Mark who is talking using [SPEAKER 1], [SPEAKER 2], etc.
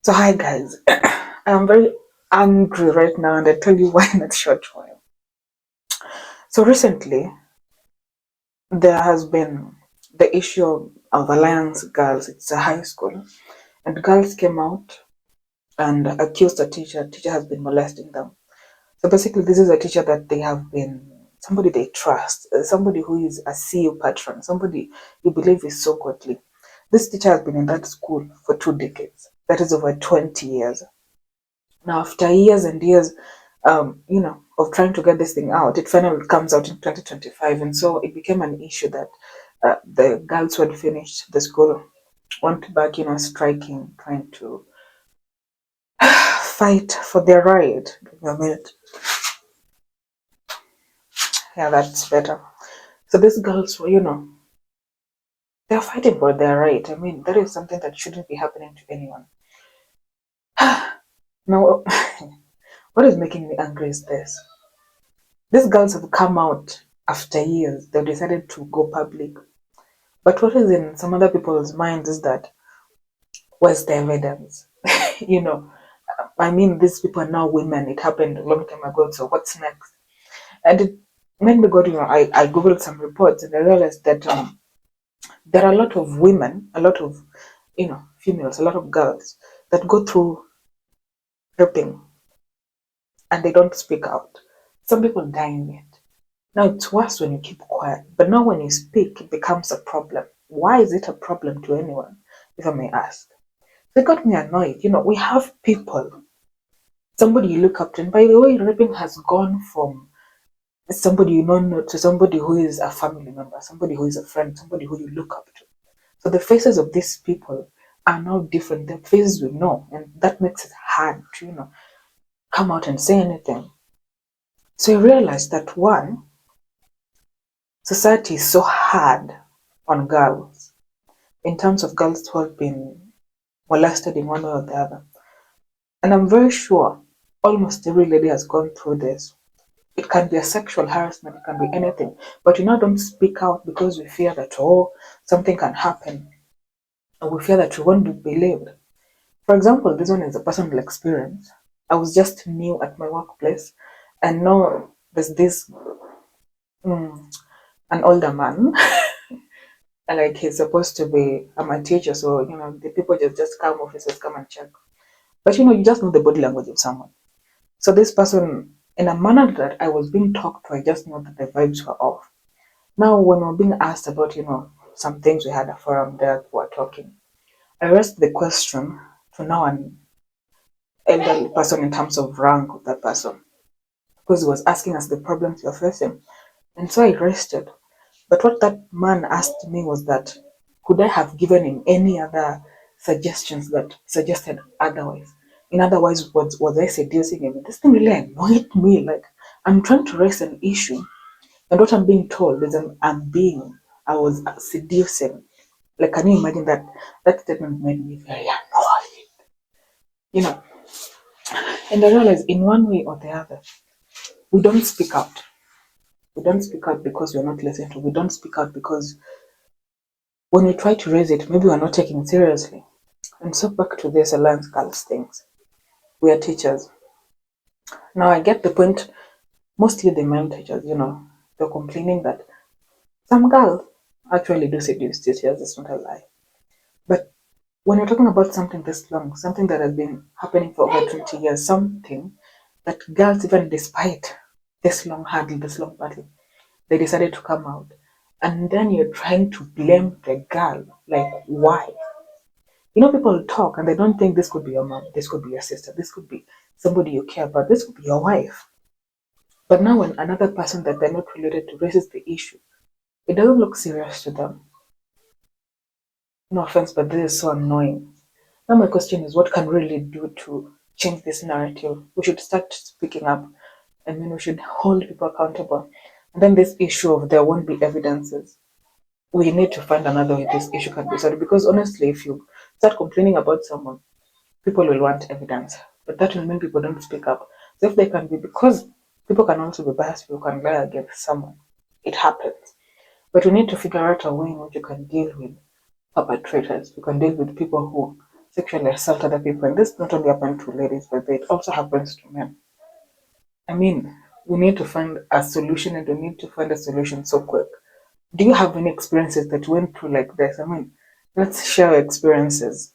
[SPEAKER 1] So hi guys, I'm very angry right now and I'll tell you why in a short while. So recently there has been the issue of Alliance Girls. It's a high school and girls came out and accused a teacher. Teacher has been molesting them. So basically this is a teacher that they have been somebody they trust, somebody who is a CU patron, somebody you believe is so godly. This teacher has been in that school for 2 decades. That is over 20 years. Now, after years and years, of trying to get this thing out, it finally comes out in 2025, and so it became an issue that the girls who had finished the school went back, striking, trying to fight for their right. Give me a minute. Yeah, that's better. So these girls were, they're fighting for their right. I mean, that is something that shouldn't be happening to anyone. Now, what is making me angry is this. These girls have come out after years. They've decided to go public. But what is in some other people's minds is that, where's the evidence? you know, I mean, these people are now women. It happened a long time ago. So what's next? And it made me go, I Googled some reports and I realized that there are a lot of women, a lot of, females, a lot of girls that go through raping and they don't speak out. Some people die in it. Now it's worse when you keep quiet, but now when you speak, it becomes a problem. Why is it a problem to anyone, if I may ask? They got me annoyed. We have people, somebody you look up to, and by the way, raping has gone from somebody you don't know to somebody who is a family member, somebody who is a friend, somebody who you look up to. So the faces of these people are now different. The faces we know, and that makes it hard to, come out and say anything. So you realize that one, society is so hard on girls in terms of girls who have been molested in one way or the other. And I'm very sure almost every lady has gone through this. It can be a sexual harassment, it can be anything. But we now don't speak out because we fear that, something can happen. Or we fear that we won't be believed. For example, this one is a personal experience. I was just new at my workplace, and now there's this an older man. And like he's supposed to be, I'm a teacher, so the people just come, officers come and check. But you just know the body language of someone. So this person, in a manner that I was being talked to, I just know that the vibes were off. Now, when we're being asked about, some things, we had a forum there, we were talking. I raised the question to now an elderly person in terms of rank of that person, because he was asking us the problems you're facing. And so I raised it. But what that man asked me was that, could I have given him any other suggestions that suggested otherwise? In other words, was I seducing him? This thing really annoyed me. Like, I'm trying to raise an issue, and what I'm being told is I was seducing. Like, can you imagine that? That statement made me very annoyed. You know, and I realized in one way or the other, we don't speak out. We don't speak out because we're not listened to. We don't speak out because when we try to raise it, maybe we're not taking it seriously. And so back to this Alliance Girls things. We are teachers. Now I get the point. Mostly the male teachers, they're complaining that some girls actually do seduce teachers. It's not a lie. But when you're talking about something this long, something that has been happening for over 20 years, something that girls, even despite this long hurdle, this long battle, they decided to come out. And then you're trying to blame the girl. Like, why? People talk and they don't think this could be your mom, this could be your sister, this could be somebody you care about, this could be your wife. But now when another person that they're not related to raises the issue, it doesn't look serious to them. No offense, but this is so annoying. Now my question is, what can we really do to change this narrative? We should start speaking up, and then we should hold people accountable. And then this issue of there won't be evidences. We need to find another way this issue can be solved. Because honestly, if you start complaining about someone, people will want evidence. But that will mean people don't speak up. So if they can be, because people can also be biased, people can lie against someone. It happens. But we need to figure out a way in which you can deal with perpetrators. You can deal with people who sexually assault other people. And this not only happens to ladies, but it also happens to men. I mean, we need to find a solution, and we need to find a solution so quick. Do you have any experiences that went through like this? I mean, let's share experiences.